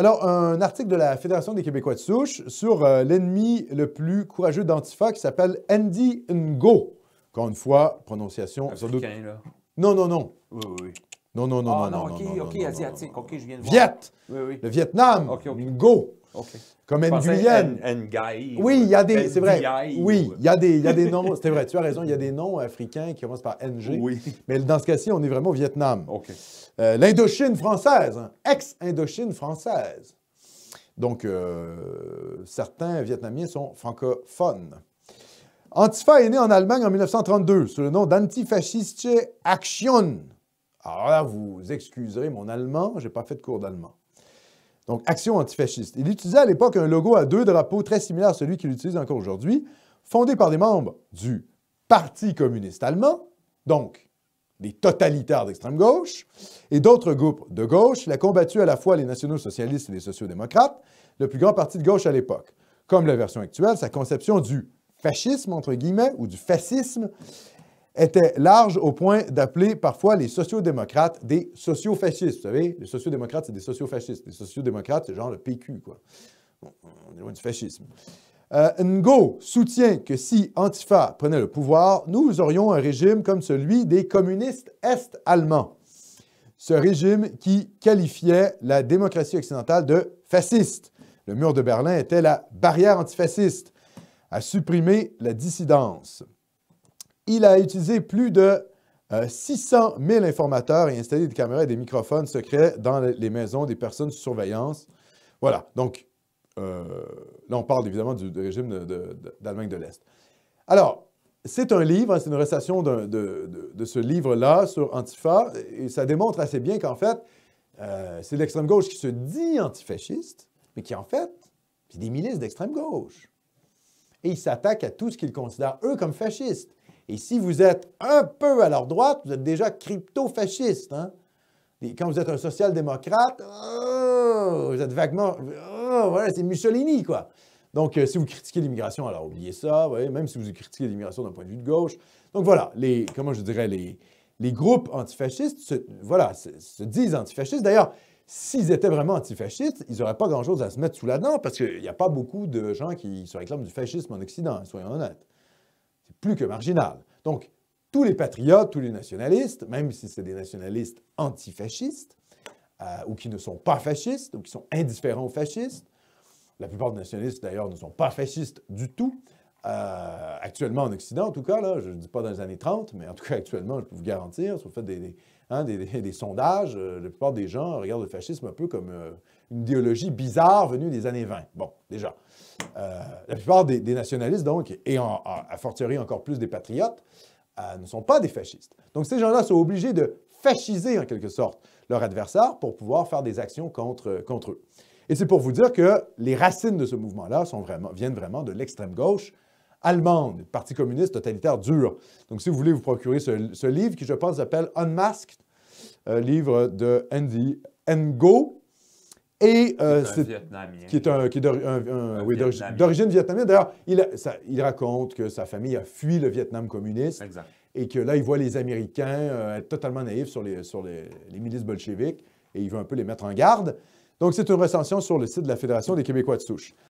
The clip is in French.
Alors, un article de la Fédération des Québécois de souche sur l'ennemi le plus courageux d'Antifa qui s'appelle Andy Ngo. Encore une fois, prononciation... Africain, là. Non, non, non. Oui, oui, oui. Non, non, non, non, non, OK, non, OK, non, asiatique. non, OK, je viens de voir. Viet! Oui, oui. Le Vietnam! OK, OK. Ngo! OK. Comme Je pensais Nguyen. Ngai. Oui, il y a des... C'est vrai. NDI, Oui, il y a des noms... C'était vrai, tu as raison, il y a des noms africains qui commencent par NG. Oui. Mais dans ce cas-ci, on est vraiment au Vietnam. OK. L'Indochine française, hein, ex-Indochine française. Donc, certains Vietnamiens sont francophones. Antifa est né en Allemagne en 1932 sous le nom d'Antifaschistische Aktion. Alors là, vous excuserez mon allemand, je n'ai pas fait de cours d'allemand. Donc, action antifasciste. Il utilisait à l'époque un logo à 2 drapeaux très similaire à celui qu'il utilise encore aujourd'hui, fondé par des membres du Parti communiste allemand, donc des totalitaires d'extrême gauche, et d'autres groupes de gauche. Il a combattu à la fois les nationaux-socialistes et les sociaux-démocrates, le plus grand parti de gauche à l'époque. Comme la version actuelle, sa conception du fascisme, entre guillemets, ou du fascisme, était large au point d'appeler parfois les sociaux-démocrates des sociaux-fascistes. Vous savez, les sociaux-démocrates, c'est des sociaux-fascistes. Les sociaux-démocrates, c'est genre le PQ, quoi. Bon, on est loin du fascisme. Ngo soutient que si Antifa prenait le pouvoir, nous aurions un régime comme celui des communistes est-allemands. Ce régime qui qualifiait la démocratie occidentale de fasciste. Le mur de Berlin était la barrière antifasciste, a supprimé la dissidence. Il a utilisé plus de 600 000 informateurs et installé des caméras et des microphones secrets dans les maisons des personnes sous surveillance. Voilà, donc là, on parle évidemment du régime d'Allemagne de l'Est. Alors, c'est un livre, c'est une récitation de ce livre-là sur Antifa, et ça démontre assez bien qu'en fait, c'est l'extrême gauche qui se dit antifasciste, mais qui en fait, c'est des milices d'extrême gauche. Et ils s'attaquent à tout ce qu'ils considèrent, eux, comme fascistes. Et si vous êtes un peu à leur droite, vous êtes déjà crypto-fasciste. Hein? Et quand vous êtes un social-démocrate, vous êtes vaguement... voilà, c'est Mussolini, quoi. Donc, si vous critiquez l'immigration, alors oubliez ça, ouais, même si vous critiquez l'immigration d'un point de vue de gauche. Donc voilà, comment je dirais, les groupes antifascistes se disent antifascistes. D'ailleurs, s'ils étaient vraiment antifascistes, ils n'auraient pas grand-chose à se mettre sous la dent parce qu'il n'y a pas beaucoup de gens qui se réclament du fascisme en Occident, soyons honnêtes. C'est plus que marginal. Donc, tous les patriotes, tous les nationalistes, même si c'est des nationalistes antifascistes, ou qui ne sont pas fascistes, ou qui sont indifférents aux fascistes, la plupart des nationalistes, d'ailleurs, ne sont pas fascistes du tout, actuellement en Occident, en tout cas, là, je ne dis pas dans les années 30, mais en tout cas, actuellement, je peux vous garantir, si vous faites des sondages, la plupart des gens regardent le fascisme un peu comme une idéologie bizarre venue des années 20. Bon, déjà. La plupart des nationalistes, donc, et à fortiori encore plus des patriotes, ne sont pas des fascistes. Donc, ces gens-là sont obligés de fasciser, en quelque sorte, leur adversaire pour pouvoir faire des actions contre eux. Et c'est pour vous dire que les racines de ce mouvement-là viennent vraiment de l'extrême gauche allemande, du Parti communiste totalitaire dur. Donc, si vous voulez vous procurer ce livre, qui, je pense, s'appelle Unmasked, livre de Andy Ngo, et qui est d'origine vietnamienne. D'ailleurs, il raconte que sa famille a fui le Vietnam communiste. Exact. Et que là, il voit les Américains être totalement naïfs sur les milices bolcheviques, et il veut un peu les mettre en garde. Donc, c'est une recension sur le site de la Fédération des Québécois de souche.